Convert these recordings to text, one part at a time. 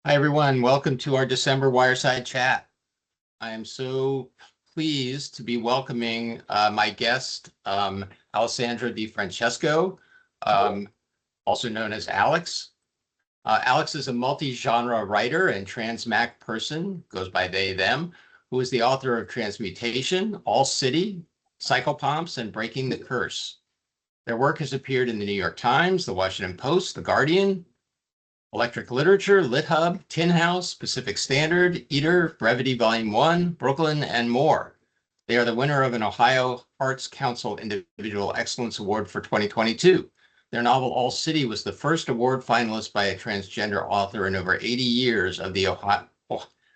Hi, everyone. Welcome to our December Wireside Chat. I am so pleased to be welcoming my guest, Alessandra DiFrancesco, also known as Alex. Alex is a multi-genre writer and transmasc person, goes by they, them, who is the author of Transmutation, All City, Psychopomps, and Breaking the Curse. Their work has appeared in the New York Times, the Washington Post, the Guardian, Electric Literature, LitHub, Tin House, Pacific Standard, Eater, Brevity Volume 1, Brooklyn, and more. They are the winner of an Ohio Arts Council Individual Excellence Award for 2022. Their novel, All City, was the first award finalist by a transgender author in over 80 years of the Ohio,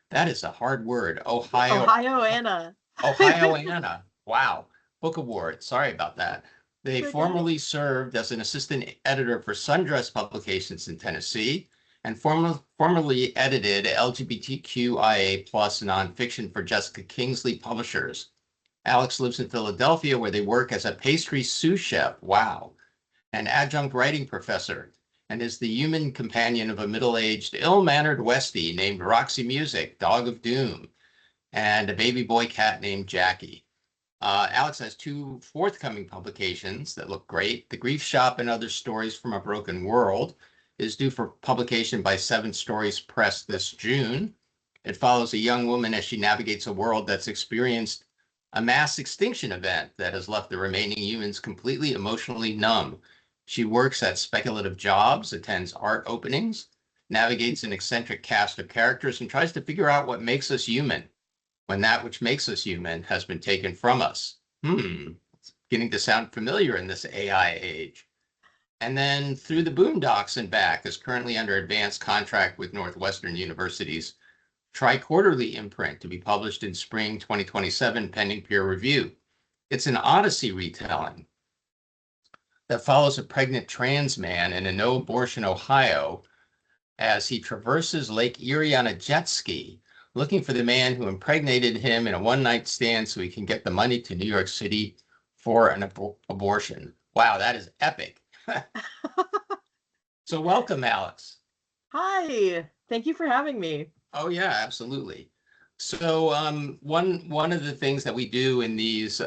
that is a hard word, Ohioana. Ohioana, wow, Book Award. Sorry about that. They Okay. formerly served as an assistant editor for Sundress Publications in Tennessee and formerly edited LGBTQIA plus nonfiction for Jessica Kingsley Publishers. Alex lives in Philadelphia, where they work as a pastry sous chef, wow, an adjunct writing professor, and is the human companion of a middle-aged, ill-mannered Westie named Roxy Music, Dog of Doom, and a baby boy cat named Jackie. Alex has two forthcoming publications that look great. The Grief Shop and Other Stories from a Broken World is due for publication by Seven Stories Press this June. It follows a young woman as she navigates a world that's experienced a mass extinction event that has left the remaining humans completely emotionally numb. She works at speculative jobs, attends art openings, navigates an eccentric cast of characters, and tries to figure out what makes us human when that which makes us human has been taken from us. It's beginning to sound familiar in this AI age. And then Through the Boondocks and Back is currently under advanced contract with Northwestern University's tri-quarterly imprint to be published in spring 2027 pending peer review. It's an Odyssey retelling that follows a pregnant trans man in a no-abortion Ohio as he traverses Lake Erie on a jet ski, looking for the man who impregnated him in a one-night stand so he can get the money to New York City for an abortion. Wow, that is epic. So welcome, Alex. Hi. Thank you for having me. Oh yeah, absolutely. So one of the things that we do in these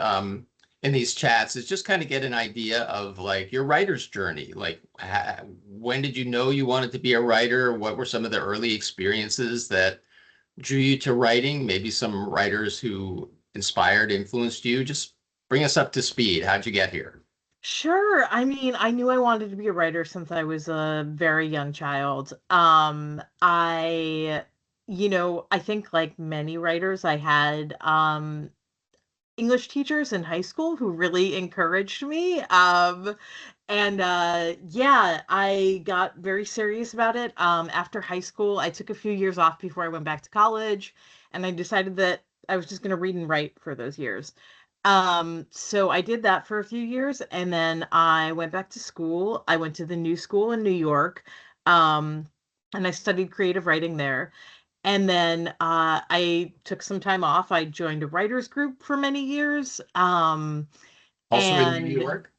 chats is just kind of get an idea of like your writer's journey. Like when did you know you wanted to be a writer? What were some of the early experiences that drew you to writing? Maybe some writers who inspired, influenced you. Just bring us up to speed. How'd you get here? Sure. I mean, I knew I wanted to be a writer since I was a very young child. I think like many writers, I had English teachers in high school who really encouraged me. Yeah, I got very serious about it. After high school, I took a few years off before I went back to college, and I decided that I was just going to read and write for those years. So I did that for a few years, and then I went back to school. I went to the New School in New York, um, and I studied creative writing there. And then I took some time off. I joined a writers group for many years, Also in New and York?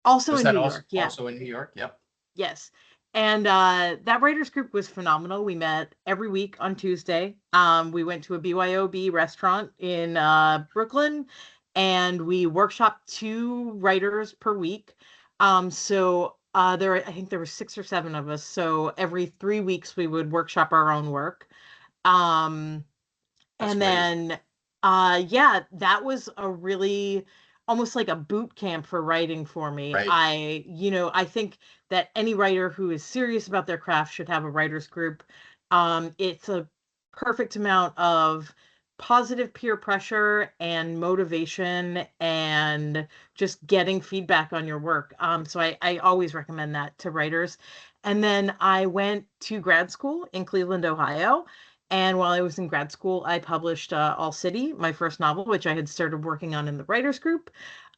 also Was in that New also York. Yeah. also in New York? Yep. Yes. And that writers group was phenomenal. We met every week on Tuesday. We went to a BYOB restaurant in Brooklyn, and we workshopped two writers per week. I think there were 6 or 7 of us. So every 3 weeks we would workshop our own work. Um, That's and great. then, yeah, that was a really almost like a boot camp for writing for me. Right. I think that any writer who is serious about their craft should have a writers group. It's a perfect amount of positive peer pressure and motivation and just getting feedback on your work. So I always recommend that to writers. And then I went to grad school in Cleveland, Ohio. And while I was in grad school, I published All City, my first novel, which I had started working on in the writers group.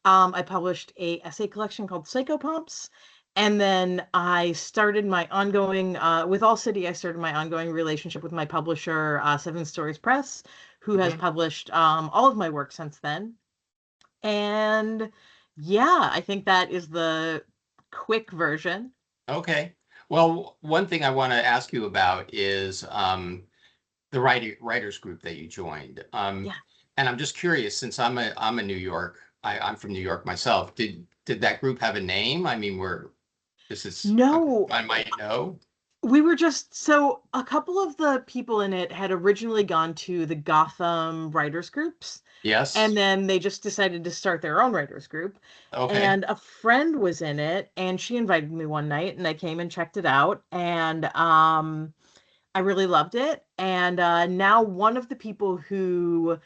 I published a essay collection called Psychopomps. And then I started my ongoing, with All City, I started my ongoing relationship with my publisher, Seven Stories Press, who has Mhm. published all of my work since then. And yeah, I think that is the quick version. Okay. Well, one thing I want to ask you about is the writers group that you joined. Yeah. And I'm just curious, since I'm a New York, I'm from New York myself. Did that group have a name? I mean, this is No, I might know. we were just so a couple of the people in it had originally gone to the Gotham writers groups, and Yes. then they just decided to start their own writers group. Okay. And a friend was in it, and she invited me one night, and I came and checked it out, and I really loved it. And now one of the people who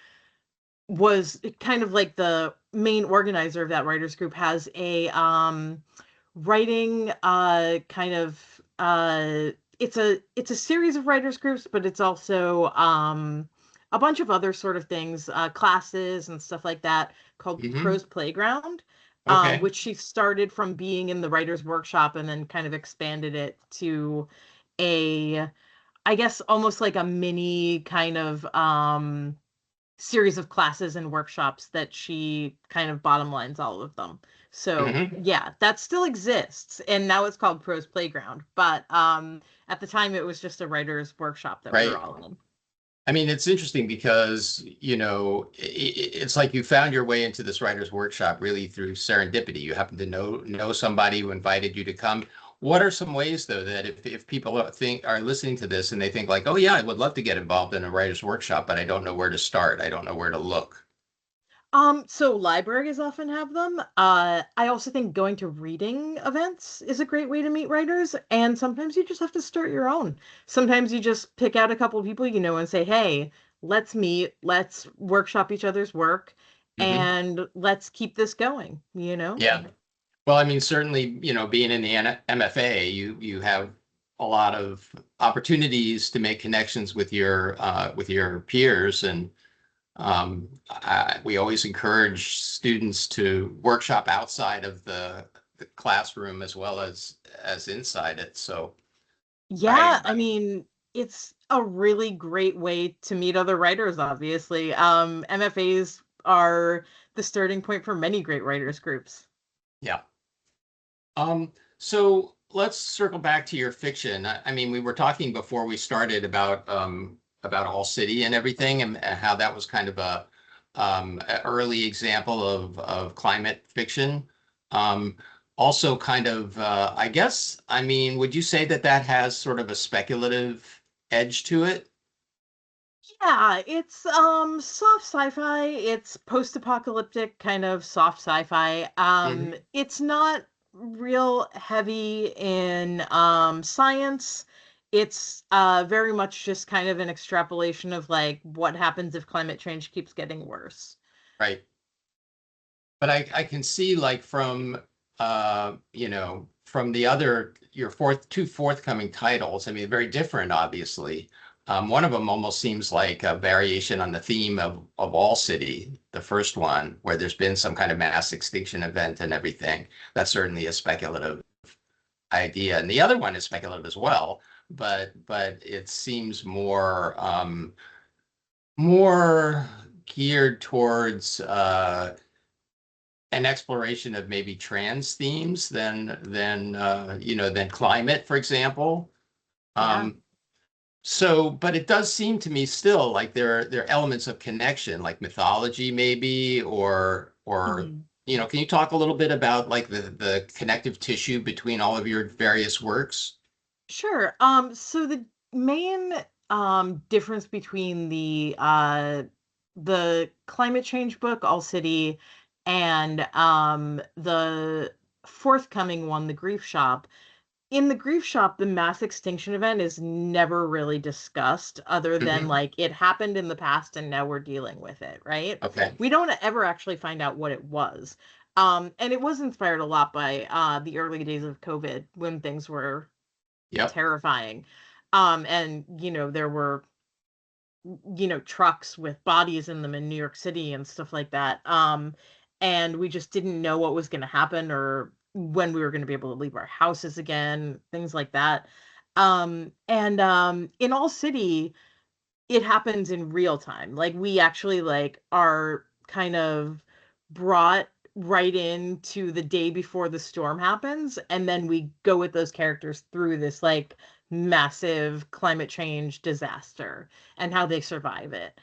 was kind of like the main organizer of that writers group has a writing kind of it's a series of writers groups, but it's also a bunch of other sort of things, classes and stuff like that, called Hmm. Prose Playground, Okay. which she started from being in the writers workshop and then kind of expanded it to a, I guess, almost like a mini kind of series of classes and workshops that she kind of bottom lines all of them. So Hmm. yeah, that still exists, and now it's called Prose Playground. But at the time, it was just a writer's workshop that we were Right. all in. I mean, it's interesting because, it's like you found your way into this writer's workshop really through serendipity. You happen to know somebody who invited you to come. What are some ways, though, that if people are listening to this and they think like, oh yeah, I would love to get involved in a writer's workshop, but I don't know where to start. I don't know where to look. So libraries often have them. I also think going to reading events is a great way to meet writers, and sometimes you just have to start your own. Sometimes you just pick out a couple of people you know and say, "Hey, let's meet, let's workshop each other's work, Hmm. and let's keep this going," you know? Yeah. Well, I mean, certainly, being in the MFA, you have a lot of opportunities to make connections with your peers, and we always encourage students to workshop outside of the classroom as well as inside it. So I, Yeah, I mean, it's a really great way to meet other writers, obviously. MFAs are the starting point for many great writers groups. yeah. So let's circle back to your fiction. I mean, we were talking before we started about All City and everything, and how that was kind of a early example of climate fiction. Also, kind of, I guess, I mean, would you say that that has sort of a speculative edge to it? Yeah, it's soft sci-fi. It's post-apocalyptic kind of soft sci-fi. Hmm. It's not real heavy in science. It's very much just kind of an extrapolation of like what happens if climate change keeps getting worse. Right. But I can see like from the other your two forthcoming titles, I mean, very different, obviously. One of them almost seems like a variation on the theme of All City, the first one, where there's been some kind of mass extinction event and everything. That's certainly a speculative idea. And the other one is speculative as well, but it seems more geared towards an exploration of maybe trans themes than climate, for example. Yeah. Um, but it does seem to me still like there are elements of connection, like mythology, maybe, or Mhm. can you talk a little bit about like the connective tissue between all of your various works? Sure. So the main difference between the climate change book, All City, and the forthcoming one, The Grief Shop. In The Grief Shop, the mass extinction event is never really discussed other than Hmm. like it happened in the past and now we're dealing with it, right? Okay. We don't ever actually find out what it was. And it was inspired a lot by the early days of COVID when things were Yep. terrifying. And there were trucks with bodies in them in New York City and stuff like that. And we just didn't know what was going to happen or when we were going to be able to leave our houses again, things like that. And in All City, it happens in real time. Like we actually like are kind of brought right into the day before the storm happens, and then we go with those characters through this like massive climate change disaster and how they survive it.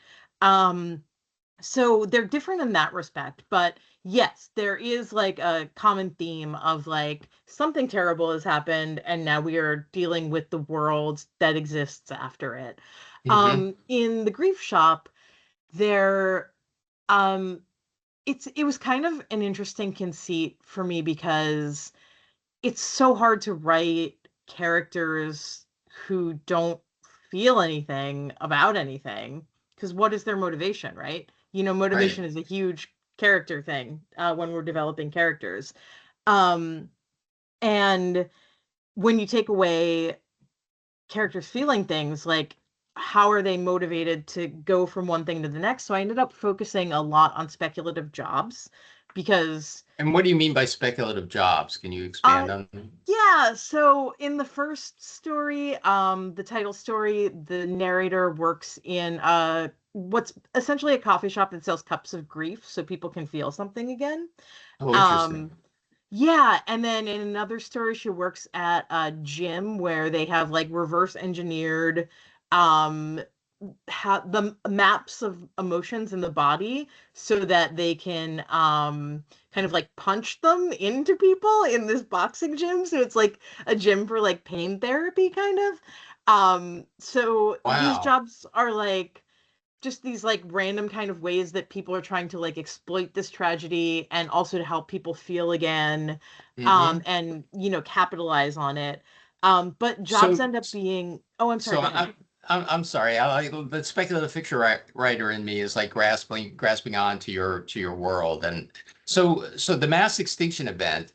So they're different in that respect, but yes, there is like a common theme of like something terrible has happened and now we are dealing with the world that exists after it. Hmm. In the grief shop, there um it was kind of an interesting conceit for me because it's so hard to write characters who don't feel anything about anything, because what is their motivation, right? Right. Motivation is a huge character thing when we're developing characters. Um, and when you take away characters feeling things, like how are they motivated to go from one thing to the next? So I ended up focusing a lot on speculative jobs because And what do you mean by speculative jobs? Can you uh, expand on them? yeah, so in the first story, the title story, the narrator works in what's essentially a coffee shop that sells cups of grief so people can feel something again. Oh, interesting. Um, yeah, and then in another story, she works at a gym where they have like reverse engineered um the maps of emotions in the body so that they can kind of like punch them into people in this boxing gym, so it's like a gym for like pain therapy kind of. So these Wow. jobs are like just these like random kind of ways that people are trying to like exploit this tragedy and also to help people feel again, Hmm. and capitalize on it. But jobs So, end up being, oh, I'm sorry, so go ahead. I'm sorry. The speculative fiction writer in me is like grasping on to your world, and so the mass extinction event.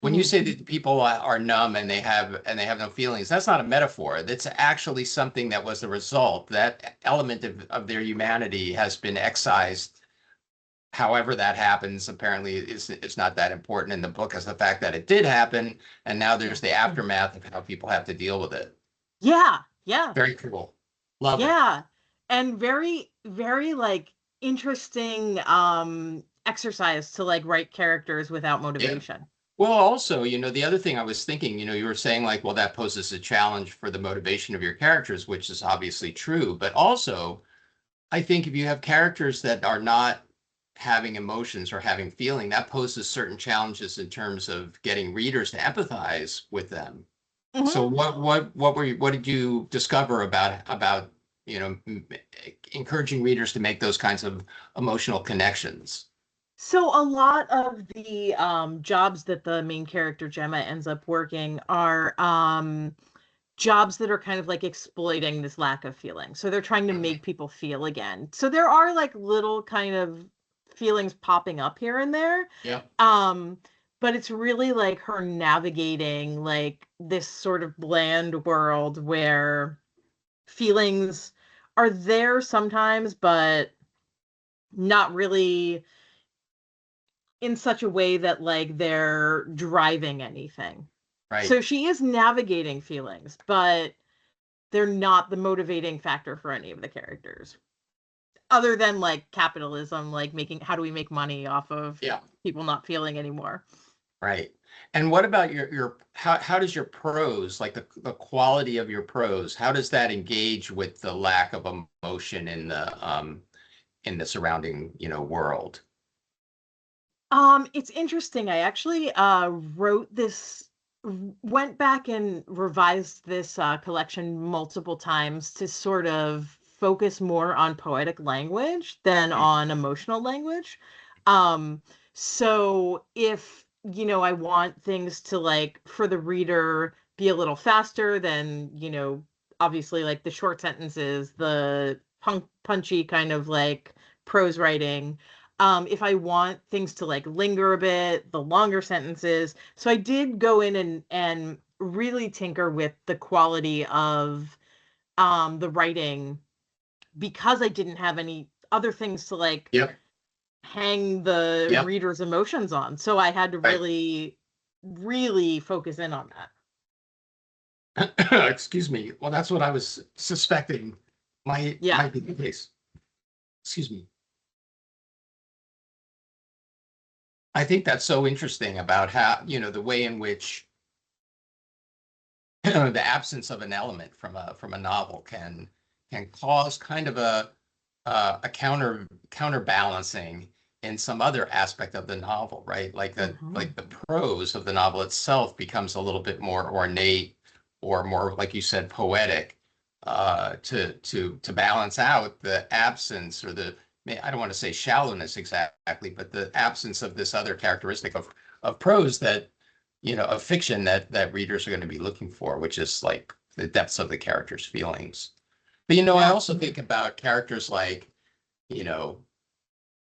When you Mhm. say that people are numb and they have no feelings, that's not a metaphor. That's actually something that was the result. That element of their humanity has been excised. However that happens, apparently it's not that important in the book as the fact that it did happen, and now Yeah. there's the aftermath of how people have to deal with it. Yeah, yeah, Very cool. Love it. yeah. And very, very like interesting exercise to like write characters without Yeah. motivation. Well, also, the other thing I was thinking, you were saying like, well, that poses a challenge for the motivation of your characters, which is obviously true. But also, I think if you have characters that are not having emotions or having feeling, that poses certain challenges in terms of getting readers to empathize with them. So Hmm. what did you discover about encouraging readers to make those kinds of emotional connections? So a lot of the jobs that the main character Gemma ends up working are jobs that are kind of like exploiting this lack of feeling. So they're trying to make people feel again. So there are like little kind of feelings popping up here and there. Yeah. Um, but it's really like her navigating like this sort of bland world where feelings are there sometimes, but not really in such a way that like they're driving anything. Right. So she is navigating feelings, but they're not the motivating factor for any of the characters, other than like capitalism, like making how do we make money off of Yeah. people not feeling anymore. Right. And what about your how does your prose, like the quality of your prose, how does that engage with the lack of emotion in the surrounding, world? It's interesting. I actually wrote this, went back and revised this collection multiple times to sort of focus more on poetic language than Mm. on emotional language. Um, so if, I want things to like for the reader be a little faster than, obviously like the short sentences, the punchy kind of like prose writing. If I want things to like linger a bit, the longer sentences. So I did go in and really tinker with the quality of the writing because I didn't have any other things to like Yep. hang the Yep. reader's emotions on. So I had to Right. really, really focus in on that. Excuse me. Well, that's what I was suspecting Yeah. might be the case. Excuse me. I think that's so interesting about how, the way in which the absence of an element from a novel can cause kind of a counterbalancing in some other aspect of the novel, right? Like the prose of the novel itself becomes a little bit more ornate or more, like you said, poetic, to balance out the absence or I don't want to say shallowness exactly, but the absence of this other characteristic of prose of fiction that readers are going to be looking for, which is like the depths of the character's feelings. But I Yeah. also think about characters you know,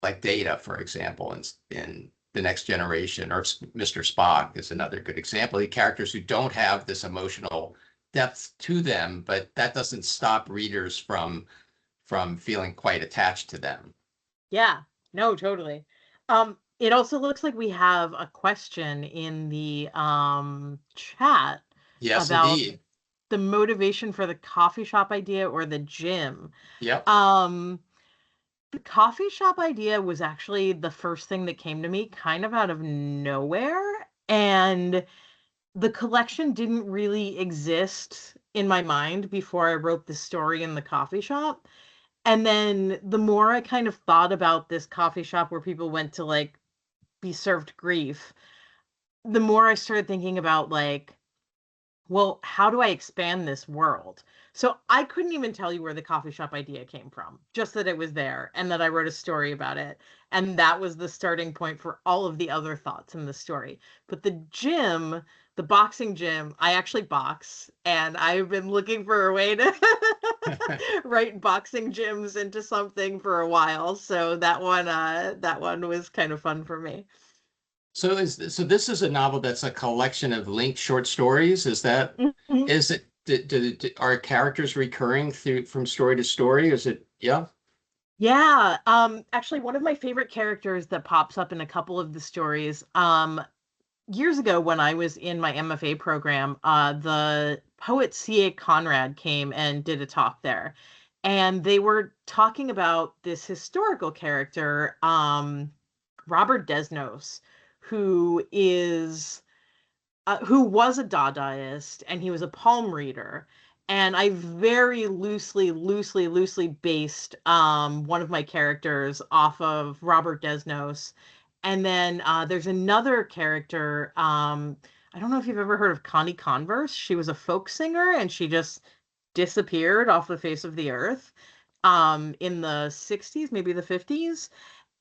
like Data, for example, in The Next Generation, or Mr. Spock is another good example. The characters who don't have this emotional depth to them, but that doesn't stop readers from feeling quite attached to them. Yeah, no, totally. It also looks like we have a question in the chat Yes, about indeed. the motivation for the coffee shop idea or the gym. Yep. Um, the coffee shop idea was actually the first thing that came to me kind of out of nowhere. And the collection didn't really exist in my mind before I wrote the story in the coffee shop. And then the more I kind of thought about this coffee shop where people went to like be served grief, the more I started thinking about like, well, how do I expand this world? So I couldn't even tell you where the coffee shop idea came from, just that it was there and that I wrote a story about it. And that was the starting point for all of the other thoughts in the story. But the boxing gym, I actually box, and I've been looking for a way to write boxing gyms into something for a while. So that one was kind of fun for me. So this is a novel that's a collection of linked short stories. Mhm. Is it are characters recurring from story to story? Is it yeah? Yeah, actually one of my favorite characters that pops up in a couple of the stories, years ago when I was in my MFA program, the poet C.A. Conrad came and did a talk there. And they were talking about this historical character, Robert Desnos, who was a Dadaist and he was a palm reader. And I very loosely based one of my characters off of Robert Desnos. And then there's another character. I don't know if you've ever heard of Connie Converse. She was a folk singer and she just disappeared off the face of the earth in the 60s, maybe the 50s,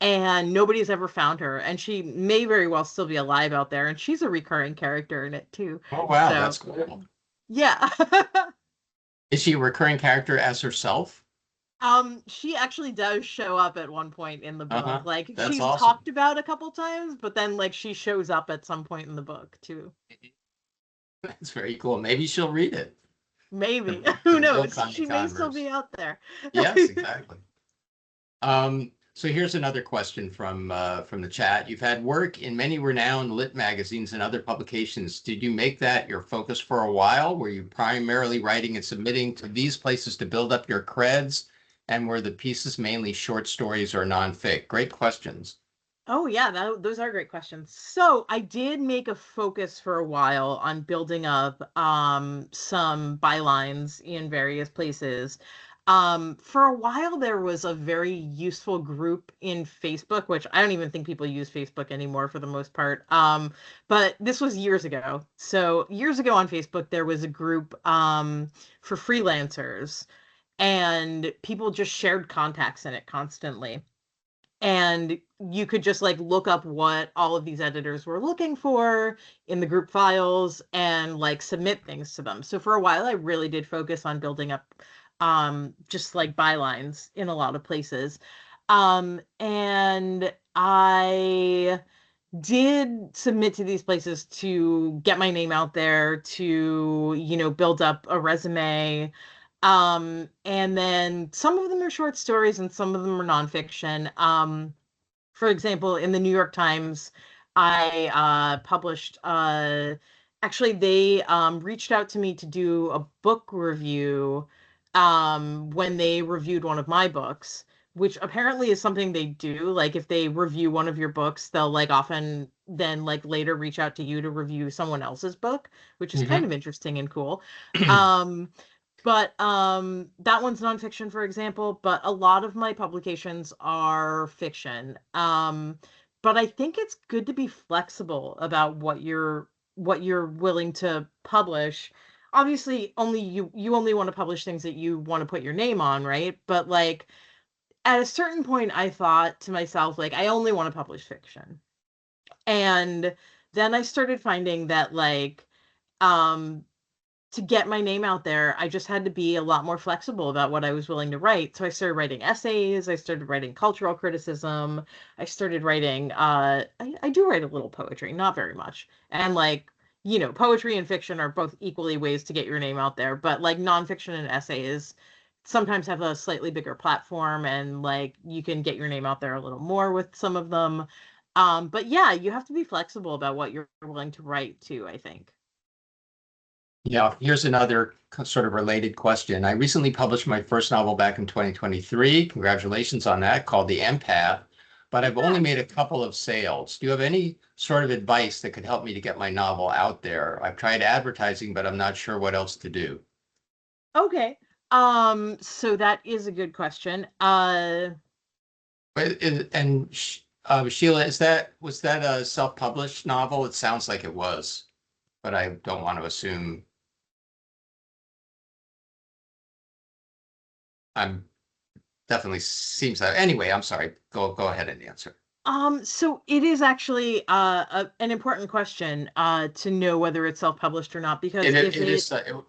and nobody's ever found her, and she may very well still be alive out there, and she's a recurring character in it too. Oh wow, So that's cool. yeah. Is she a recurring character as herself? She actually does show up at one point in the book. Uh-huh. Like That's she's awesome. talked about a couple times, but then like she shows up at some point in the book too. That's very cool. Maybe she'll read it. Maybe. The, Who the real knows? Connie She may still be Converse. out there. Yes, exactly. So here's another question from the chat. You've had work in many renowned lit magazines and other publications. Did you make that your focus for a while? Were you primarily writing and submitting to these places to build up your creds? And were the pieces mainly short stories or nonfic? Great questions. Oh yeah, those are great questions. So I did make a focus for a while on building up some bylines in various places. For a while there was a very useful group in Facebook, which I don't even think people use Facebook anymore for the most part. But this was years ago. So years ago on Facebook there was a group for freelancers, and people just shared contacts in it constantly, and you could just like look up what all of these editors were looking for in the group files and like submit things to them. So for a while I really did focus on building up just like bylines in a lot of places. And I did submit to these places to get my name out there, to build up a resume. And then some of them are short stories and some of them are nonfiction. For example, in the New York Times, I published, actually, they reached out to me to do a book review when they reviewed one of my books. which apparently is something they do. Like if they review one of your books, they'll like often then like later reach out to you to review someone else's book, which is kind Mhm. of interesting and cool. Um, but that one's nonfiction, for example, but a lot of my publications are fiction. But I think it's good to be flexible about what you're willing to publish. Obviously, only you only want to publish things that you want to put your name on, right? But like at a certain point I thought to myself, like, I only want to publish fiction. And then I started finding that like um to get my name out there, I just had to be a lot more flexible about what I was willing to write. So I started writing essays, I started writing cultural criticism, I started writing I do write a little poetry, not very much. And like, poetry and fiction are both equally ways to get your name out there, but like nonfiction and essays sometimes have a slightly bigger platform and like you can get your name out there a little more with some of them. But yeah, you have to be flexible about what you're willing to write too, I think. Yeah, here's another sort of related question. I recently published my first novel back in 2023. Congratulations on that, called The Empath, but I've only Yeah. made a couple of sales. Do you have any sort of advice that could help me to get my novel out there? I've tried advertising, but I'm not sure what else to do. Okay. So that is a good question. Sheila, was that a self-published novel? It sounds like it was, but I don't want to assume. I'm definitely seems that. Anyway, I'm sorry. Go ahead and answer. so it is actually an important question to know whether it's self-published or not, because if it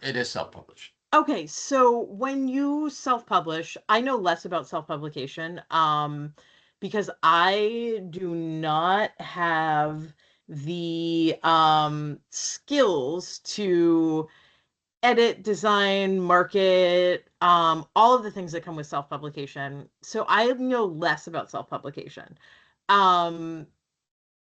It is self-published. okay, so when you self-publish, I know less about self-publication because I do not have the skills to edit, design, market, all of the things that come with self-publication. So I know less about self-publication. Um,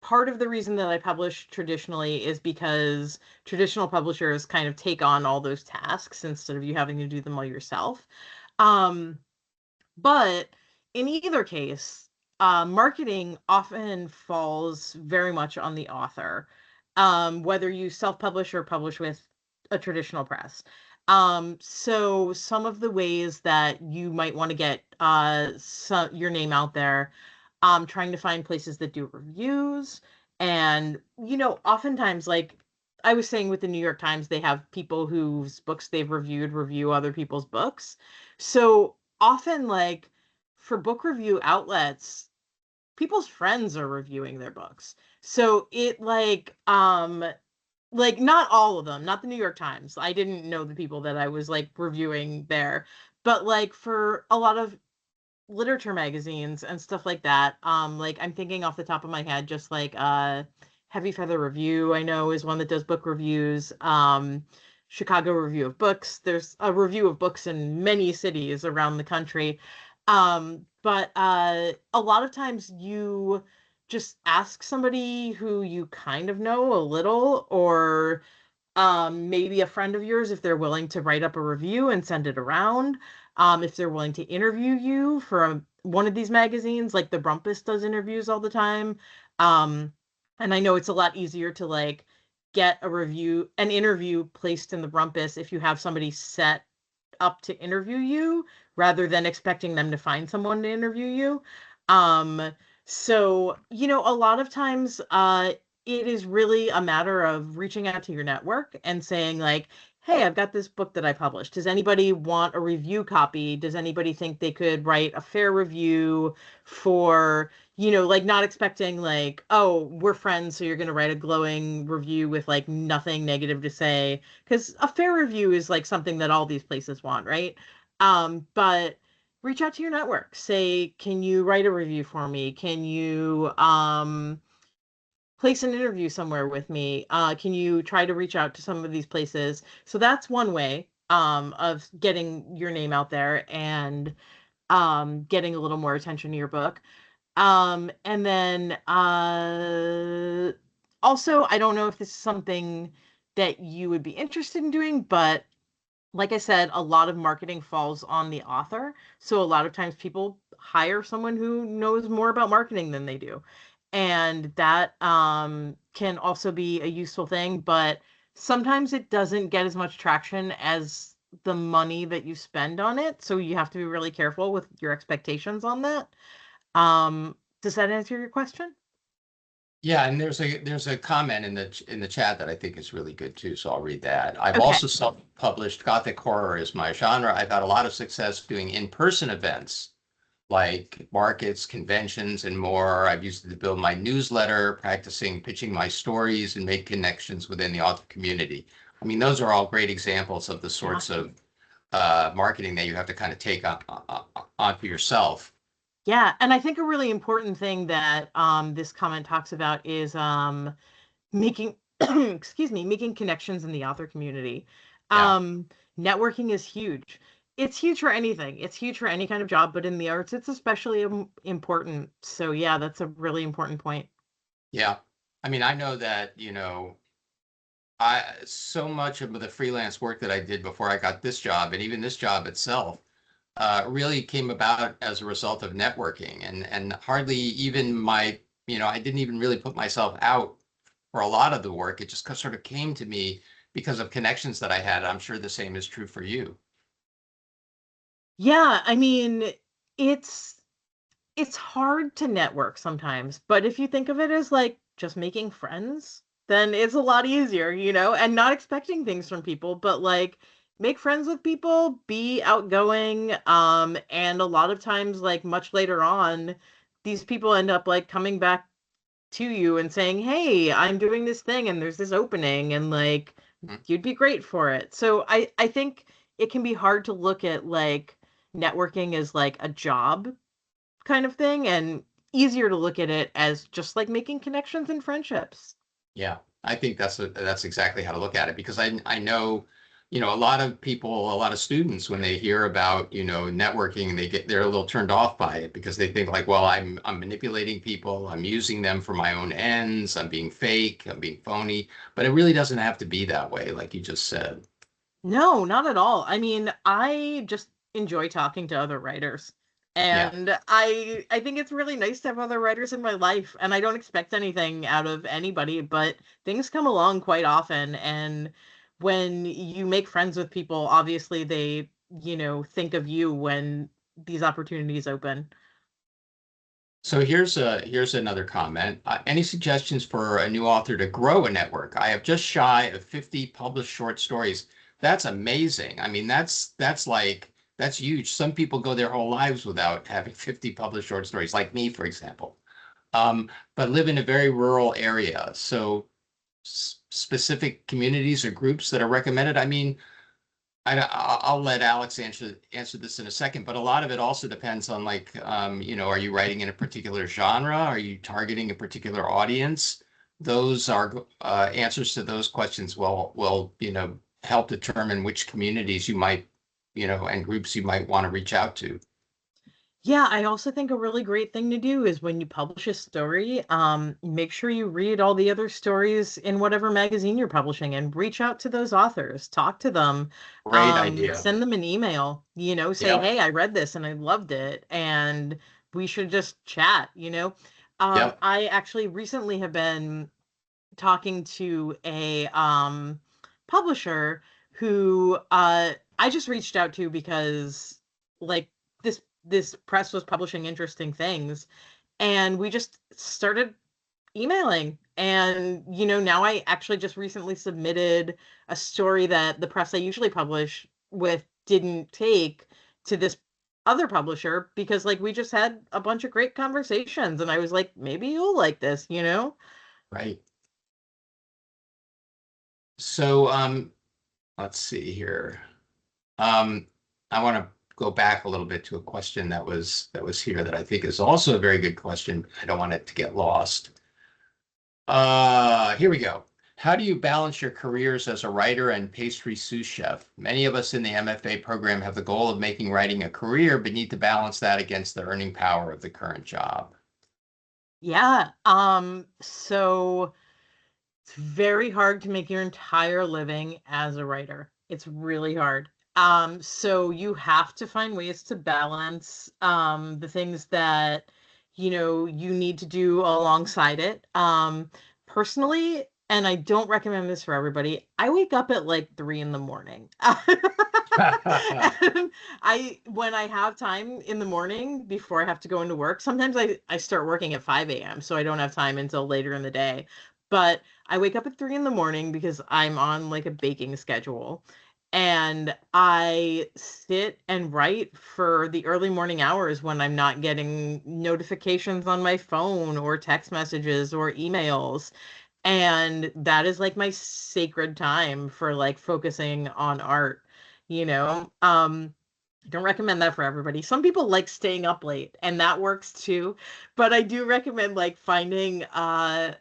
Part of the reason that I publish traditionally is because traditional publishers kind of take on all those tasks instead of you having to do them all yourself. Um, but in either case, marketing often falls very much on the author, whether you self-publish or publish with a traditional press. So some of the ways that you might want to get your name out there, trying to find places that do reviews, and oftentimes, like I was saying with the New York Times, they have people whose books they've reviewed review other people's books. So often like for book review outlets, people's friends are reviewing their books. So it like not all of them, not the New York Times. I didn't know the people that I was like reviewing there, but like for a lot of literature magazines and stuff like that, like I'm thinking off the top of my head, just like Heavy Feather Review, I know, is one that does book reviews. Chicago Review of Books, there's a review of books in many cities around the country. But a lot of times you just ask somebody who you kind of know a little, or maybe a friend of yours, if they're willing to write up a review and send it around. If they're willing to interview you for one of these magazines, like the Brumpus does interviews all the time. Um, and I know it's a lot easier to like get an interview placed in the Brumpus if you have somebody set up to interview you rather than expecting them to find someone to interview you. So, a lot of times it is really a matter of reaching out to your network and saying like, hey, I've got this book that I published. Does anybody want a review copy? Does anybody think they could write a fair review for, like not expecting like, oh, we're friends, so you're going to write a glowing review with like nothing negative to say, because a fair review is like something that all these places want, right? But reach out to your network. Say, can you write a review for me? Can you place an interview somewhere with me? Can you try to reach out to some of these places? So that's one way of getting your name out there and getting a little more attention to your book. And then also, I don't know if this is something that you would be interested in doing, but like I said, a lot of marketing falls on the author. So a lot of times people hire someone who knows more about marketing than they do. And that can also be a useful thing, but sometimes it doesn't get as much traction as the money that you spend on it. So you have to be really careful with your expectations on that. Does that answer your question? Yeah, and there's a comment in the chat that I think is really good too, so I'll read that. I've Okay. also self-published. Gothic horror is my genre. I've had a lot of success doing in-person events like markets, conventions, and more. I've used it to build my newsletter, practicing pitching my stories, and make connections within the author community. I mean, those are all great examples of the Yeah. sorts of marketing that you have to kind of take on for yourself. Yeah, and I think a really important thing that this comment talks about is making excuse me, making connections in the author community. Yeah. Um, Networking is huge. It's huge for anything. It's huge for any kind of job, but in the arts, it's especially important. So yeah, that's a really important point. Yeah. I mean, I know that, I so much of the freelance work that I did before I got this job, and even this job itself, really came about as a result of networking, and hardly even I didn't even really put myself out for a lot of the work. It just sort of came to me because of connections that I had. I'm sure the same is true for you. Yeah, I mean, it's it's hard to network sometimes, but if you think of it as like just making friends, then it's a lot easier, and not expecting things from people, but like make friends with people, be outgoing, and a lot of times like much later on, these people end up like coming back to you and saying, "Hey, I'm doing this thing and there's this opening and like Mhm. you'd be great for it." So I think it can be hard to look at like networking as like a job kind of thing, and easier to look at it as just like making connections and friendships. Yeah, I think that's exactly how to look at it, because I know, a lot of people, a lot of students, when they hear about, networking, they're a little turned off by it because they think like, well, I'm manipulating people, I'm using them for my own ends, I'm being fake, I'm being phony, but it really doesn't have to be that way, like you just said. No, not at all. I mean, I just enjoy talking to other writers. Yeah, And I think it's really nice to have other writers in my life, and I don't expect anything out of anybody, but things come along quite often, and when you make friends with people, obviously they, think of you when these opportunities open. so here's another comment. Any suggestions for a new author to grow a network? I have just shy of 50 published short stories. That's amazing. I mean, that's huge. Some people go their whole lives without having 50 published short stories, like me, for example. But live in a very rural area. So specific communities or groups that are recommended. I mean, I'll let Alex answer this in a second, but a lot of it also depends on like, are you writing in a particular genre? Are you targeting a particular audience? Those are answers to those questions will help determine which communities you might, and groups you might want to reach out to. Yeah, I also think a really great thing to do is when you publish a story, make sure you read all the other stories in whatever magazine you're publishing and reach out to those authors, talk to them, Great idea. send them an email, say, Yep. "Hey, I read this and I loved it, and we should just chat." Yep. I actually recently have been talking to a publisher who I just reached out to because like this press was publishing interesting things, and we just started emailing, and now I actually just recently submitted a story that the press I usually publish with didn't take to this other publisher because like we just had a bunch of great conversations, and I was like, maybe you'll like this. Right. So let's see here. Um, I want to go back a little bit to a question that was here that I think is also a very good question. I don't want it to get lost. Here we go. How do you balance your careers as a writer and pastry sous chef? Many of us in the MFA program have the goal of making writing a career, but need to balance that against the earning power of the current job. Yeah. So it's very hard to make your entire living as a writer. It's really hard. So you have to find ways to balance the things that you need to do alongside it. Personally, and I don't recommend this for everybody, I wake up at like 3 in the morning. And when I have time in the morning before I have to go into work, sometimes I start working at 5 a.m. so I don't have time until later in the day. But I wake up at 3 in the morning because I'm on like a baking schedule. And I sit and write for the early morning hours when I'm not getting notifications on my phone or text messages or emails. And that is like my sacred time for like focusing on art, you know? I don't recommend that for everybody. Some people like staying up late and that works too. But I do recommend like finding a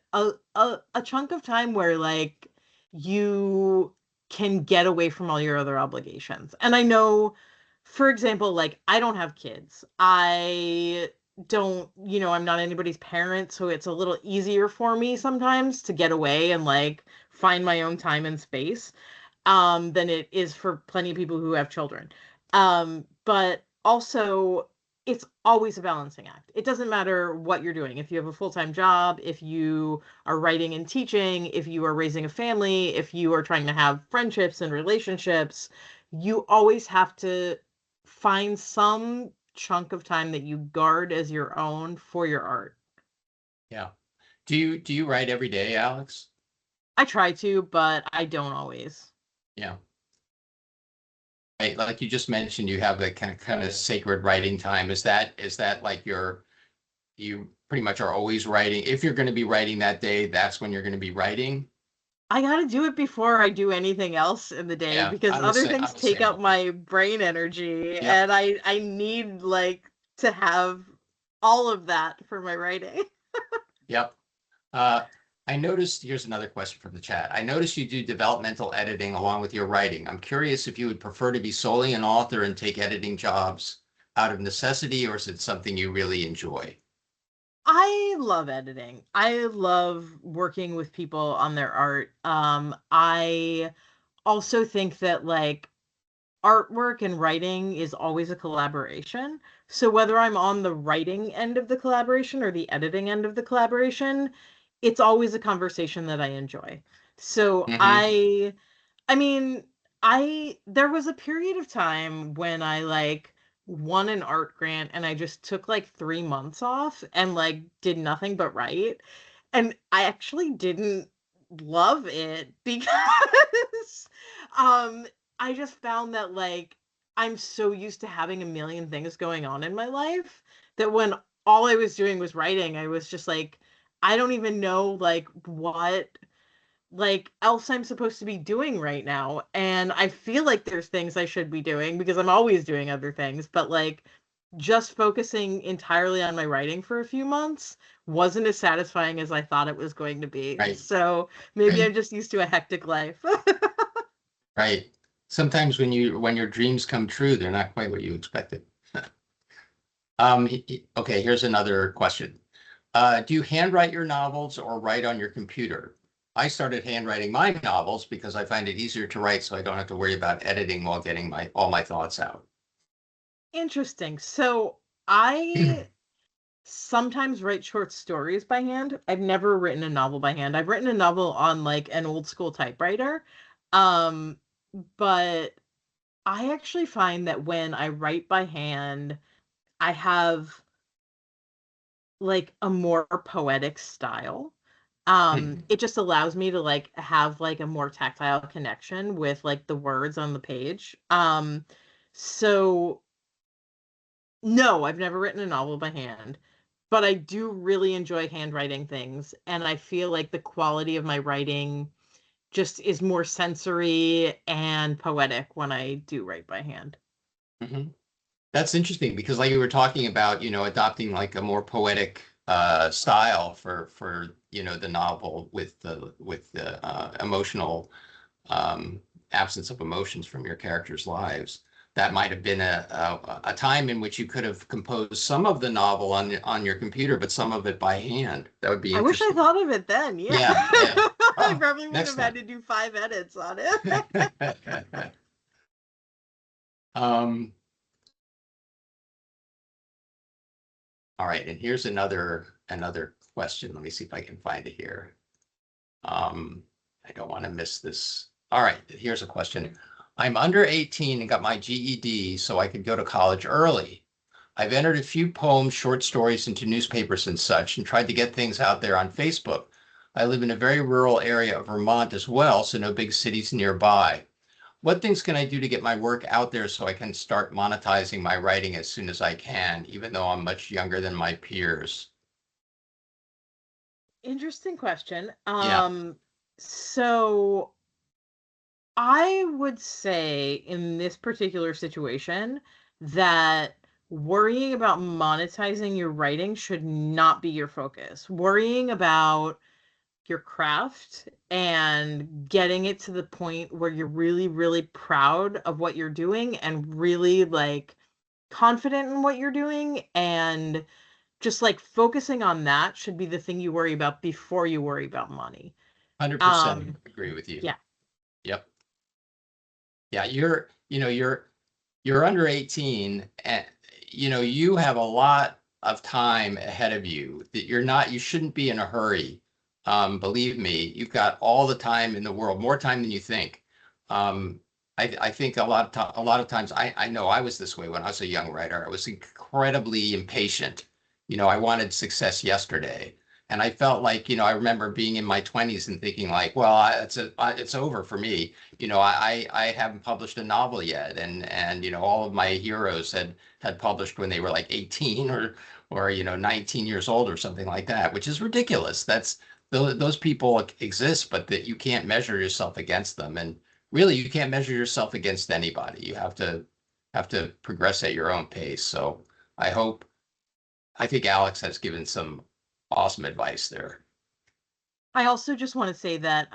chunk of time where like you can get away from all your other obligations. And I know, for example, like I don't have kids. I don't, I'm not anybody's parent, so it's a little easier for me sometimes to get away and like find my own time and space than it is for plenty of people who have children. But also, it's always a balancing act. It doesn't matter what you're doing. If you have a full-time job, if you are writing and teaching, if you are raising a family, if you are trying to have friendships and relationships, you always have to find some chunk of time that you guard as your own for your art. Yeah. Do you write every day, Alex? I try to, but I don't always. Yeah. Right, like you just mentioned, you have a kind of sacred writing time. Is that like you pretty much are always writing? If you're going to be writing that day, that's when you're going to be writing? I gotta do it before I do anything else in the day Yeah, because other I things was take saying. up my brain energy, Yep, and I need like to have all of that for my writing. yep. Uh, I noticed, here's another question from the chat. I noticed you do developmental editing along with your writing. I'm curious if you would prefer to be solely an author and take editing jobs out of necessity, or is it something you really enjoy? I love editing. I love working with people on their art. I also think that like artwork and writing is always a collaboration. So whether I'm on the writing end of the collaboration or the editing end of the collaboration, it's always a conversation that I enjoy. So Hmm. I mean, there was a period of time when I like won an art grant and I just took like 3 months off and like did nothing but write. And I actually didn't love it because um I just found that like I'm so used to having a million things going on in my life that when all I was doing was writing, I was just like, I don't even know like what like else I'm supposed to be doing right now. And I feel like there's things I should be doing because I'm always doing other things, but like just focusing entirely on my writing for a few months wasn't as satisfying as I thought it was going to be. Right, So maybe right, I'm just used to a hectic life. right. Sometimes when your dreams come true, they're not quite what you expected. Okay, here's another question. Do you handwrite your novels or write on your computer? I started handwriting my novels because I find it easier to write so I don't have to worry about editing while getting all my thoughts out. Interesting. So I sometimes write short stories by hand. I've never written a novel by hand. I've written a novel on like an old school typewriter. Um, but I actually find that when I write by hand, I have like a more poetic style. Hmm. It just allows me to like have like a more tactile connection with like the words on the page. So no, I've never written a novel by hand, but I do really enjoy handwriting things, and I feel like the quality of my writing just is more sensory and poetic when I do write by hand. Hmm. That's interesting because like you were talking about, adopting like a more poetic style for the novel with the emotional absence of emotions from your characters' lives. That might have been a time in which you could have composed some of the novel on your computer, but some of it by hand. That would be I wish I interesting. thought of it then. Yeah. Yeah, yeah. I Oh, probably would next have had time. to do 5 edits on it. Um, all right, and here's another question. Let me see if I can find it here. I don't want to miss this. All right, here's a question. I'm under 18 and got my GED so I could go to college early. I've entered a few poems, short stories into newspapers and such, and tried to get things out there on Facebook. I live in a very rural area of Vermont as well, so no big cities nearby. What things can I do to get my work out there so I can start monetizing my writing as soon as I can, even though I'm much younger than my peers? Interesting question. Yeah, So I would say in this particular situation that worrying about monetizing your writing should not be your focus. Worrying about your craft and getting it to the point where you're really, really proud of what you're doing and really like confident in what you're doing and just like focusing on that should be the thing you worry about before you worry about money. 100% Um, agree with you. yeah. Yep. Yeah, you're under 18 and you have a lot of time ahead of you that you shouldn't be in a hurry. Believe me, you've got all the time in the world, more time than you think. Um, I think a lot of times I know I was this way when I was a young writer. I was incredibly impatient. I wanted success yesterday. And I felt like, I remember being in my 20s and thinking like, well, it's over for me. I haven't published a novel yet, and all of my heroes had published when they were like 18 or 19 years old or something like that, which is ridiculous. Those people exist, but that you can't measure yourself against them, and really you can't measure yourself against anybody. You have to progress at your own pace. So I think Alex has given some awesome advice there. I also just want to say that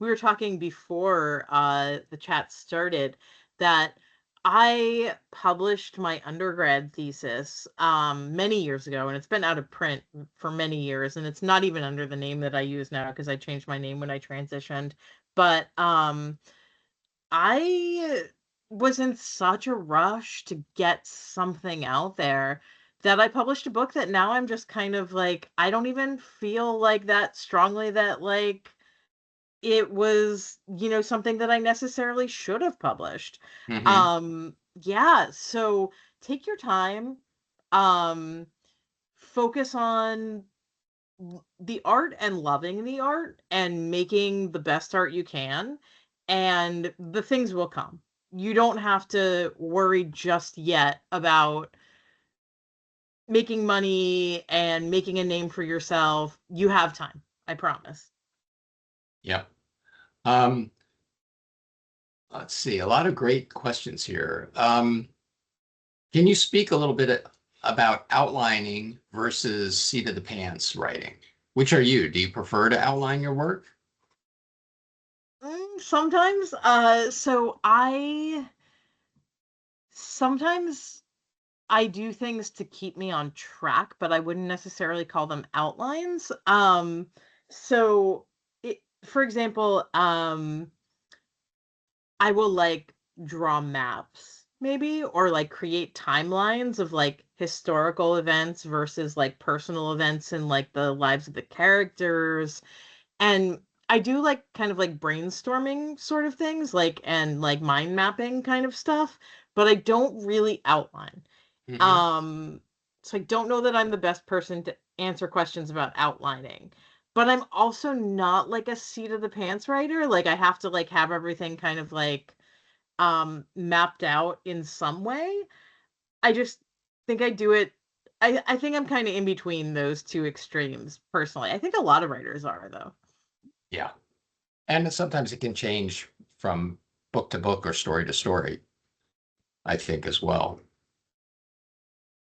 we were talking before the chat started that I published my undergrad thesis many years ago, and it's been out of print for many years, and it's not even under the name that I use now because I changed my name when I transitioned. But I was in such a rush to get something out there that I published a book that now I'm just kind of like, I don't even feel like that strongly that like it was, something that I necessarily should have published. Hmm. Yeah, so take your time, um, focus on the art and loving the art and making the best art you can, and the things will come. You don't have to worry just yet about making money and making a name for yourself. You have time, I promise. Yep. Um, let's see, a lot of great questions here. Can you speak a little bit about outlining versus seat of the pants writing? Which are you? Do you prefer to outline your work? Sometimes, so sometimes I do things to keep me on track, but I wouldn't necessarily call them outlines. So for example, I will like draw maps maybe or like create timelines of like historical events versus like personal events in like the lives of the characters. And I do like kind of like brainstorming sort of things like and like mind mapping kind of stuff, but I don't really outline. Hmm. Um, so I don't know that I'm the best person to answer questions about outlining. But I'm also not like a seat of the pants writer. Like I have to like have everything kind of like mapped out in some way. I just think I do it I think I'm kind of in between those two extremes personally. I think a lot of writers are though. Yeah. And sometimes it can change from book to book or story to story, I think, as well.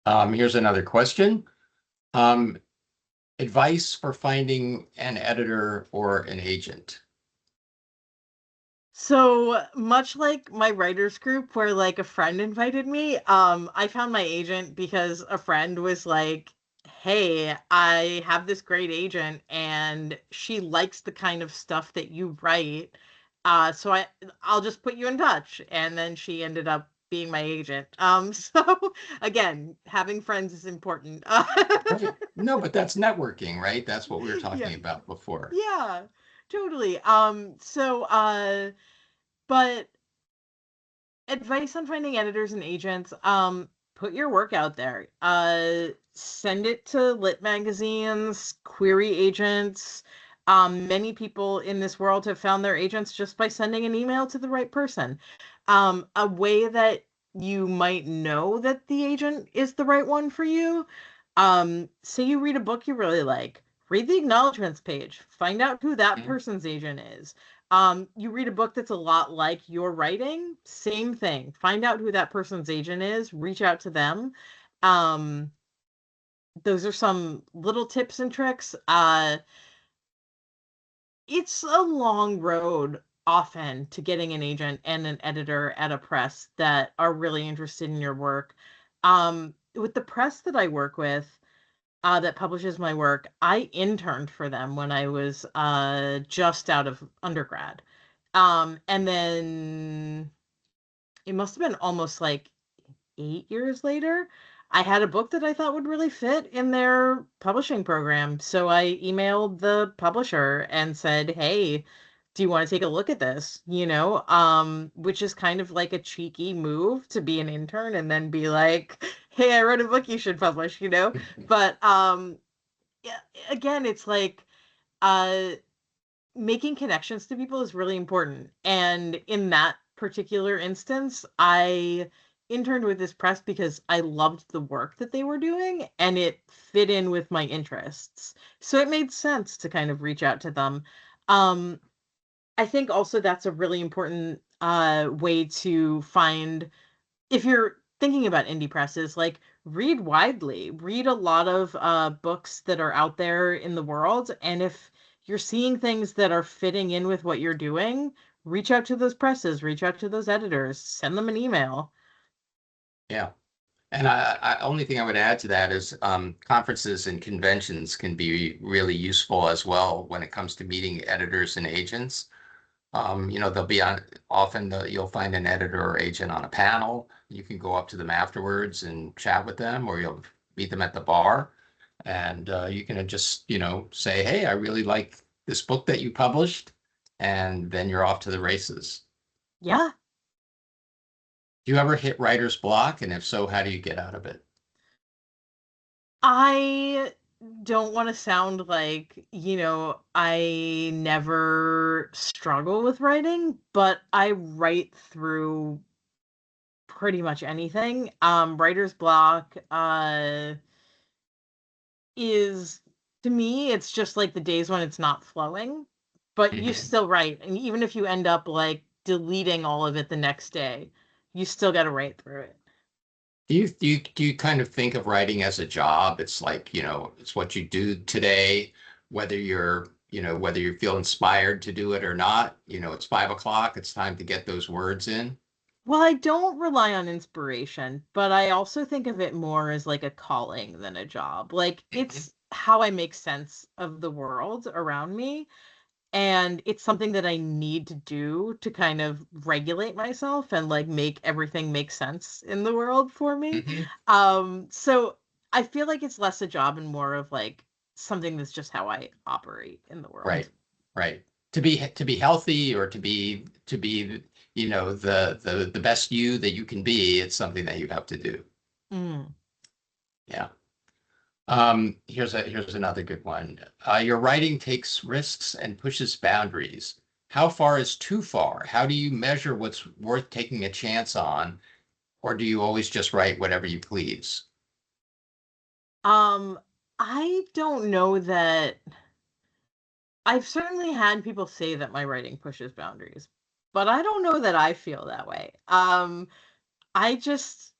Here's another question. Um, Advice for finding an editor or an agent. So much like my writers group where like a friend invited me, I found my agent because a friend was like, "Hey, I have this great agent and she likes the kind of stuff that you write. So I'll just put you in touch." And then she ended up being my agent. So again, having friends is important. Right. No, but that's networking, right? That's what we were Yeah. talking about before. Yeah, totally. But advice on finding editors and agents, put your work out there. Send it to lit magazines, query agents. Many people in this world have found their agents just by sending an email to the right person. A way that you might know that the agent is the right one for you. Say you read a book you really like, read the acknowledgments page, find out who that Mhm. person's agent is. You read a book that's a lot like your writing, same thing. Find out who that person's agent is, reach out to them. Um, those are some little tips and tricks. It's a long road often to getting an agent and an editor at a press that are really interested in your work. With the press that I work with, that publishes my work, I interned for them when I was just out of undergrad. And then it must have been almost like 8 years later, I had a book that I thought would really fit in their publishing program. So I emailed the publisher and said, "Hey, do you want to take a look at this?" Which is kind of like a cheeky move to be an intern and then be like, "Hey, I wrote a book you should publish." But yeah, again, it's like uh making connections to people is really important. And in that particular instance, I interned with this press because I loved the work that they were doing and it fit in with my interests. So it made sense to kind of reach out to them. Um, I think also that's a really important way to find, if you're thinking about indie presses, like read widely, read a lot of books that are out there in the world. And if you're seeing things that are fitting in with what you're doing, reach out to those presses, reach out to those editors, send them an email. Yeah. And only thing I would add to that is conferences and conventions can be really useful as well when it comes to meeting editors and agents. They'll be on often you'll find an editor or agent on a panel. You can go up to them afterwards and chat with them, or you'll meet them at the bar, and you can just say, "Hey, I really like this book that you published," and then you're off to the races. Yeah. Do you ever hit writer's block? And if so, how do you get out of it? I don't want to sound like, I never struggle with writing, but I write through pretty much anything. Writer's block is, to me, it's just like the days when it's not flowing, but you Mhm. still write. And even if you end up like deleting all of it the next day, you still got to write through it. Do you kind of think of writing as a job? It's like, it's what you do today, whether you feel inspired to do it or not. It's 5 o'clock. It's time to get those words in. Well, I don't rely on inspiration, but I also think of it more as like a calling than a job. Like Mhm. it's how I make sense of the world around me. And it's something that I need to do to kind of regulate myself and like make everything make sense in the world for me. Mhm. So I feel like it's less a job and more of like something that's just how I operate in the world. Right, right. To be healthy or to be the best you that you can be, it's something that you have to do. Mm. Yeah. Here's another good one. Your writing takes risks and pushes boundaries. How far is too far? How do you measure what's worth taking a chance on, or do you always just write whatever you please? Um, I don't know that I've certainly had people say that my writing pushes boundaries, but I don't know that I feel that way. I just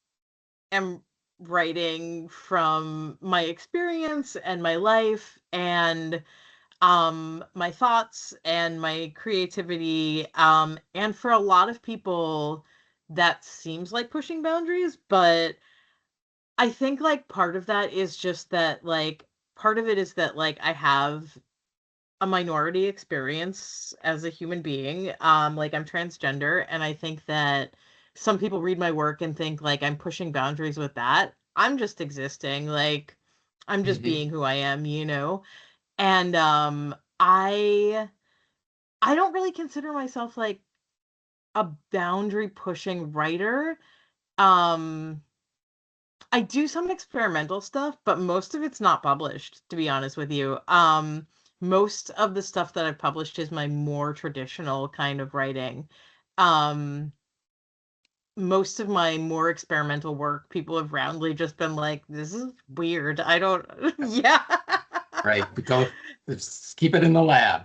am writing from my experience and my life and my thoughts and my creativity. And for a lot of people that seems like pushing boundaries, but I think like part of that is just that like part of it is that like I have a minority experience as a human being. Like I'm transgender, and I think that some people read my work and think like I'm pushing boundaries with that. I'm just existing, like I'm just Mhm. being who I am, you know? And I don't really consider myself like a boundary pushing writer. Um I do some experimental stuff, but most of it's not published, to be honest with you. Most of the stuff that I've published is my more traditional kind of writing. Um, most of my more experimental work, people have roundly just been like, this is weird. I don't, yeah. Right. Let's keep it in the lab.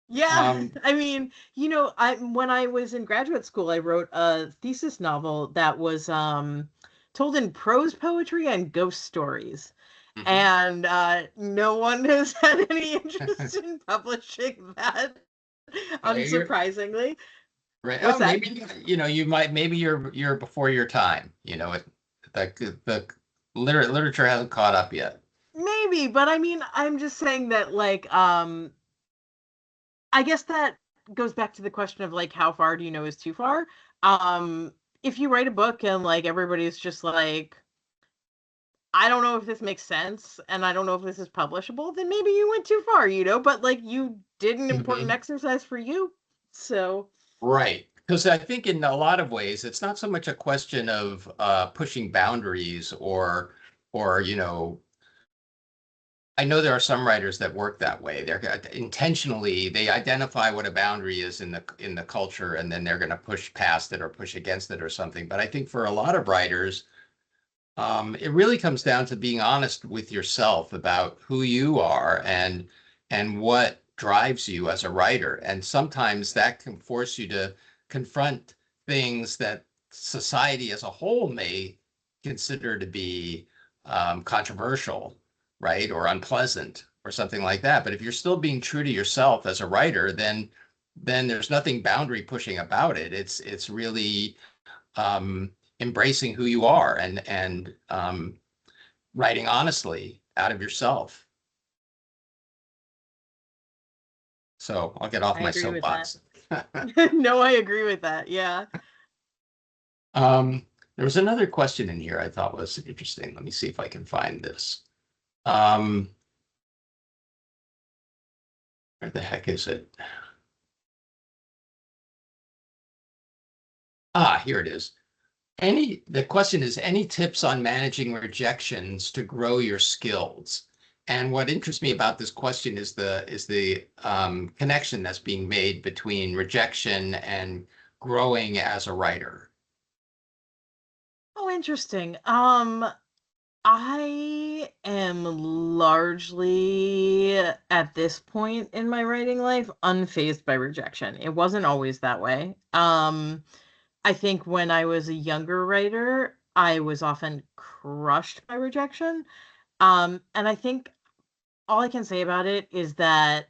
Yeah, Um, I mean, you know, I when I was in graduate school, I wrote a thesis novel that was told in prose poetry and ghost stories. mhm. And no one has had any interest in publishing that, You're unsurprisingly. right. What's Oh, that? maybe maybe you're before your time. The literature hasn't caught up yet. Maybe, but I mean, I'm just saying that, like, I guess that goes back to the question of like, how far do you know is too far? Um, if you write a book and like everybody's just like, I don't know if this makes sense and I don't know if this is publishable, then maybe you went too far, you know, but like you did an important Mhm. exercise for you. So, Right. Because I think in a lot of ways, it's not so much a question of pushing boundaries or I know there are some writers that work that way. They're intentionally they identify what a boundary is in the culture, and then they're going to push past it or push against it or something. But I think for a lot of writers, it really comes down to being honest with yourself about who you are and what drives you as a writer. And sometimes that can force you to confront things that society as a whole may consider to be controversial, right, or unpleasant or something like that. But if you're still being true to yourself as a writer, then there's nothing boundary pushing about it. It's really embracing who you are and writing honestly out of yourself. So I'll get off I my agree with that. soapbox. No, I agree with that. Yeah. um, there was another question in here I thought was interesting. Let me see if I can find this. Um, where the heck is it? Here it is. The question is, any tips on managing rejections to grow your skills? And what interests me about this question is the connection that's being made between rejection and growing as a writer. Oh, interesting. I am largely at this point in my writing life unfazed by rejection. It wasn't always that way. I think when I was a younger writer, I was often crushed by rejection. And I think all I can say about it is that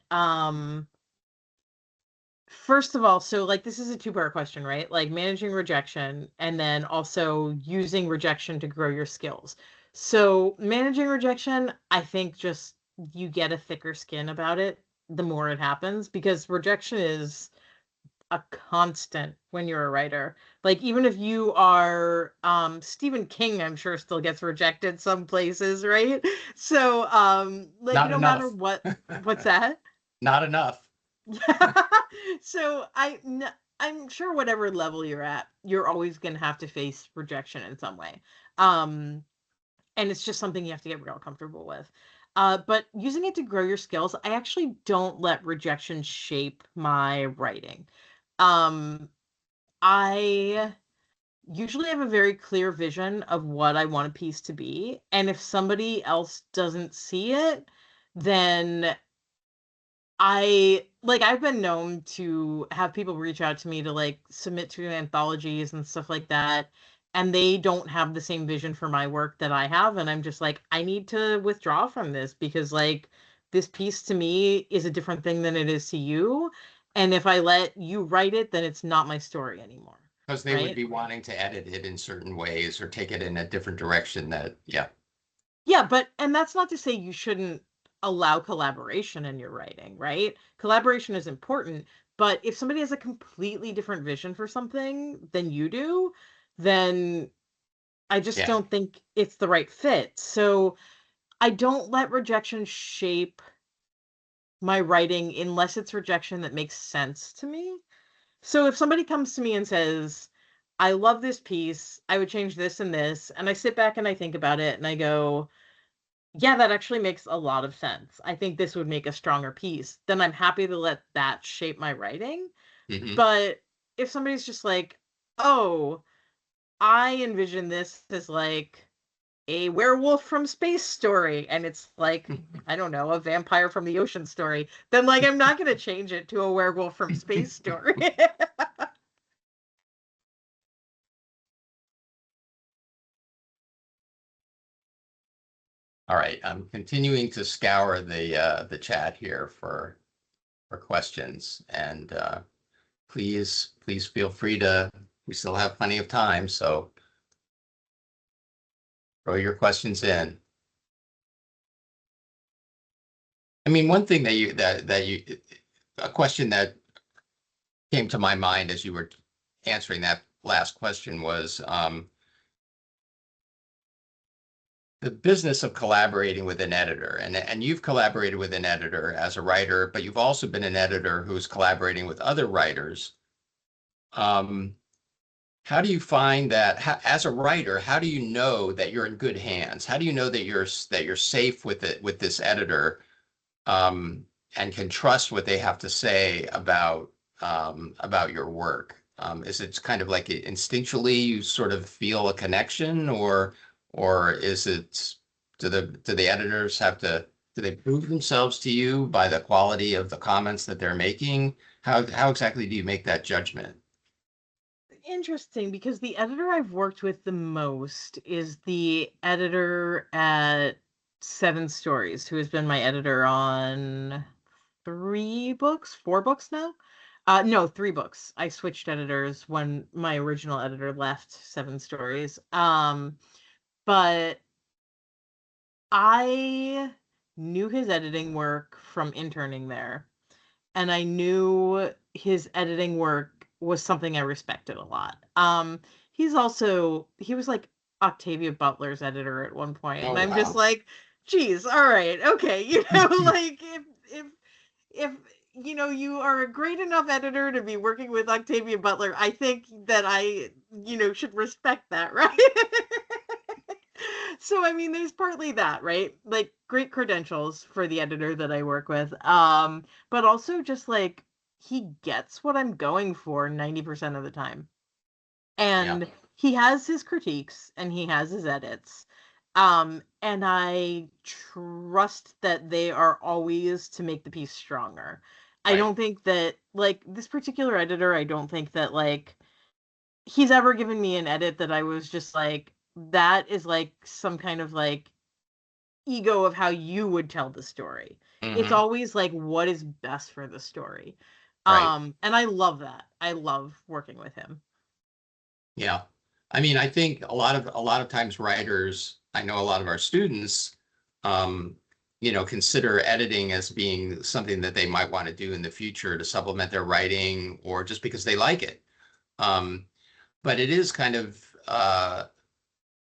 first of all, so like this is a two-part question, right? Like managing rejection and then also using rejection to grow your skills. So managing rejection, I think just you get a thicker skin about it the more it happens because rejection is a constant when you're a writer. Like even if you are Stephen King, I'm sure still gets rejected some places, right? So like Not no matter enough. what, what's that? Not enough. So I'm sure whatever level you're at, you're always going to have to face rejection in some way. Um, and it's just something you have to get real comfortable with. But using it to grow your skills, I actually don't let rejection shape my writing. Um, I usually have a very clear vision of what I want a piece to be, and if somebody else doesn't see it, then I've been known to have people reach out to me to like submit to anthologies and stuff like that, and they don't have the same vision for my work that I have, and I'm just like, I need to withdraw from this because like this piece to me is a different thing than it is to you, and if I let you write it, then it's not my story anymore, Because they would right? be wanting to edit it in certain ways or take it in a different direction yeah. Yeah, but and that's not to say you shouldn't allow collaboration in your writing, right? Collaboration is important, But if somebody has a completely different vision for something than you do, then I just Yeah. don't think it's the right fit. So I don't let rejection shape my writing unless it's rejection that makes sense to me. So if somebody comes to me and says, I love this piece, I would change this and this, and I sit back and I think about it and I go, yeah, that actually makes a lot of sense. I think this would make a stronger piece. Then I'm happy to let that shape my writing. Hmm. But if somebody's just like, oh, I envision this as like a werewolf from space story, and it's like, I don't know, a vampire from the ocean story, then like I'm not going to change it to a werewolf from space story. All right, I'm continuing to scour the chat here for questions, and please feel free to. We still have plenty of time, so throw your questions in. I mean, one thing a question that came to my mind as you were answering that last question was the business of collaborating with an editor. And you've collaborated with an editor as a writer, but you've also been an editor who's collaborating with other writers. How do you find that as a writer, how do you know that you're in good hands? How do you know that you're safe with it, with this editor, and can trust what they have to say about your work? Is it kind of like instinctually you sort of feel a connection, or is it do the editors have to do they prove themselves to you by the quality of the comments that they're making? How exactly do you make that judgment? Interesting, because the editor I've worked with the most is the editor at Seven Stories, who has been my editor on 3 books, 4 books now. No, 3 books. I switched editors when my original editor left Seven Stories. But I knew his editing work from interning there, and I knew his editing work was something I respected a lot. He was like Octavia Butler's editor at one point, and Oh, I'm just wow. like, geez, all right, okay, like if you are a great enough editor to be working with Octavia Butler, I think that I should respect that, right? So I mean, there's partly that, right? Like great credentials for the editor that I work with. But also just like he gets what I'm going for 90% of the time. Yeah. And he has his critiques and he has his edits. And I trust that they are always to make the piece stronger. I Right. don't think that like this particular editor, I don't think that like he's ever given me an edit that I was just like, that is like some kind of like ego of how you would tell the story. It's Hmm. always like what is best for the story. Right. And I love that. I love working with him. Yeah. I mean, I think a lot of times writers, I know a lot of our students, um, consider editing as being something that they might want to do in the future to supplement their writing or just because they like it. Um, but it is kind of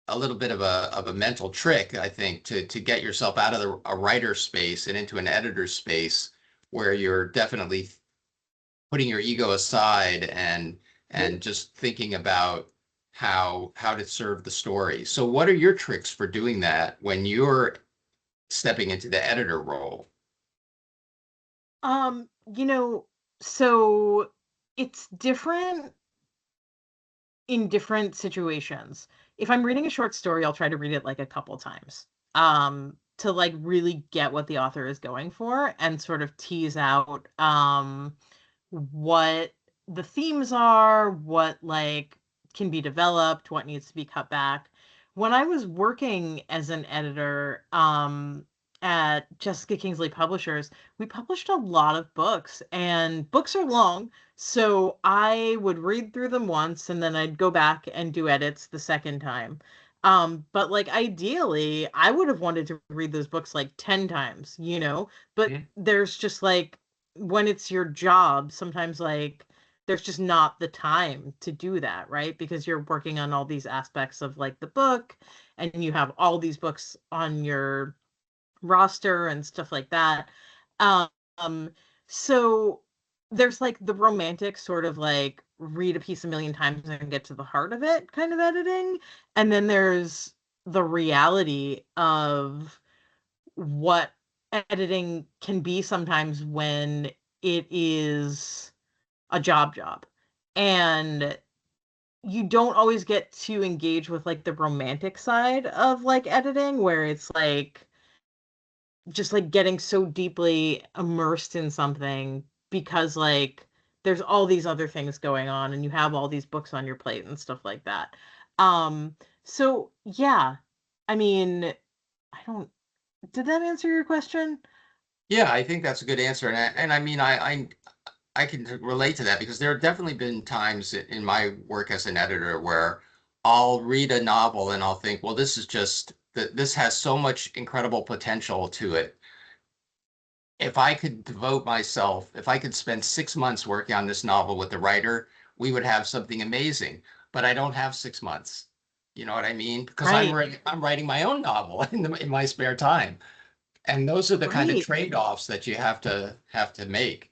a little bit of a mental trick, I think, to get yourself out of a writer space and into an editor space where you're definitely putting your ego aside and just thinking about how to serve the story. So what are your tricks for doing that when you're stepping into the editor role? Um, you know, so it's different in different situations. If I'm reading a short story, I'll try to read it like a couple times. To like really get what the author is going for and sort of tease out what the themes are, what like can be developed, what needs to be cut back. When I was working as an editor at Jessica Kingsley Publishers, we published a lot of books, and books are long. So I would read through them once and then I'd go back and do edits the second time. But like ideally, I would have wanted to read those books like 10 times, but Mhm. there's just like when it's your job, sometimes like there's just not the time to do that, right? Because you're working on all these aspects of like the book, and you have all these books on your roster and stuff like that. Um, so there's like the romantic sort of like read a piece a million times and get to the heart of it kind of editing. And then there's the reality of what editing can be sometimes when it is a job. And you don't always get to engage with like the romantic side of like editing, where it's like just like getting so deeply immersed in something because like there's all these other things going on and you have all these books on your plate and stuff like that. Um, so yeah, I mean, I don't, did that answer your question? Yeah, I think that's a good answer. And I mean, I can relate to that because there have definitely been times in my work as an editor where I'll read a novel and I'll think, well, this is just that this has so much incredible potential to it. If I could devote myself, if I could spend 6 months working on this novel with the writer, we would have something amazing. But I don't have 6 months. You know what I mean? Because Right, I'm writing my own novel in my spare time. And those are the kind of right. trade-offs that you have to make.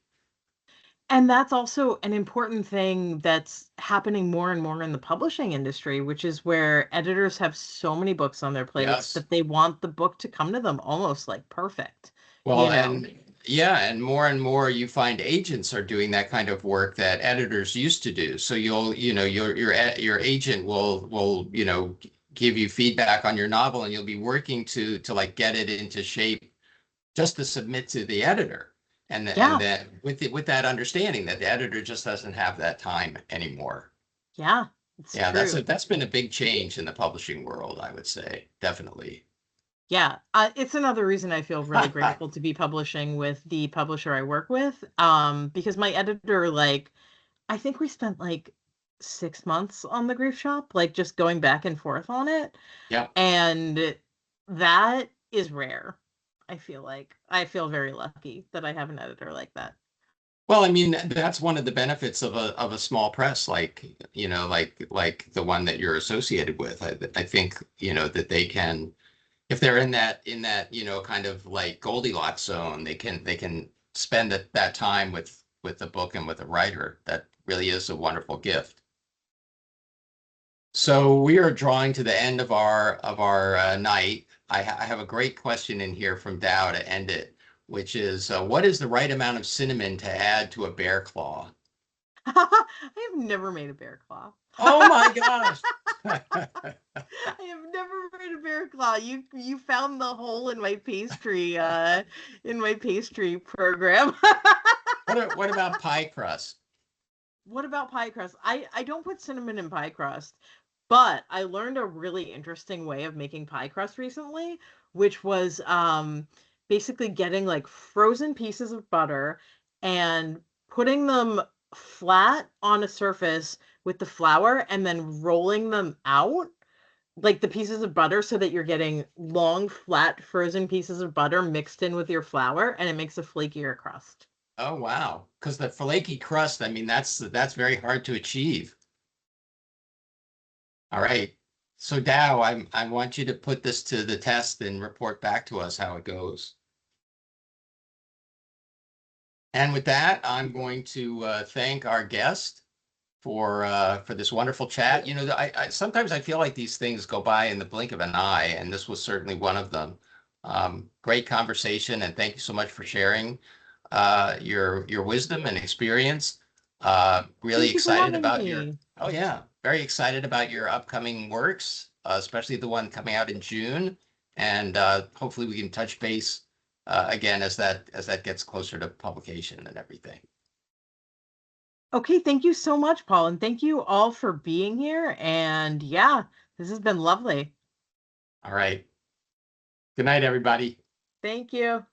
And that's also an important thing that's happening more and more in the publishing industry, which is where editors have so many books on their plates Yes. that they want the book to come to them almost like perfect, you Well, know? and yeah, and more you find agents are doing that kind of work that editors used to do. So your agent will, give you feedback on your novel and you'll be working to like get it into shape just to submit to the editor. And Yeah, then with that understanding that the editor just doesn't have that time anymore. yeah, it's Yeah, true. that's been a big change in the publishing world, I would say, definitely. Yeah, it's another reason I feel really grateful to be publishing with the publisher I work with. Because my editor, like, I think we spent like 6 months on the grief shop, like just going back and forth on it. Yeah. And that is rare. I feel like I feel very lucky that I have an editor like that. Well, I mean, that's one of the benefits of a small press like, like the one that you're associated with. I think, that they can, if they're in that, kind of like Goldilocks zone, they can spend that time with the book and with a writer. That really is a wonderful gift. So we are drawing to the end of our night. I have a great question in here from Dow to end it, which is, what is the right amount of cinnamon to add to a bear claw? I have never made a bear claw. Oh my gosh. I have never made a bear claw. You found the hole in my pastry program. What about pie crust? What about pie crust? I don't put cinnamon in pie crust, but I learned a really interesting way of making pie crust recently, which was basically getting like frozen pieces of butter and putting them flat on a surface with the flour and then rolling them out like the pieces of butter so that you're getting long flat frozen pieces of butter mixed in with your flour and it makes a flakier crust. Oh wow. Because the flaky crust, I mean, that's very hard to achieve. All right. So Dow, I want you to put this to the test and report back to us how it goes. And with that, I'm going to thank our guest for this wonderful chat. I sometimes I feel like these things go by in the blink of an eye, and this was certainly one of them. Great conversation, and thank you so much for sharing your wisdom and experience. Really Thank you for excited having about me. oh yeah, very excited about your upcoming works, especially the one coming out in June. And hopefully we can touch base again as that gets closer to publication and everything. Okay, thank you so much, Paul, and thank you all for being here. And yeah, this has been lovely. All right. Good night, everybody. Thank you.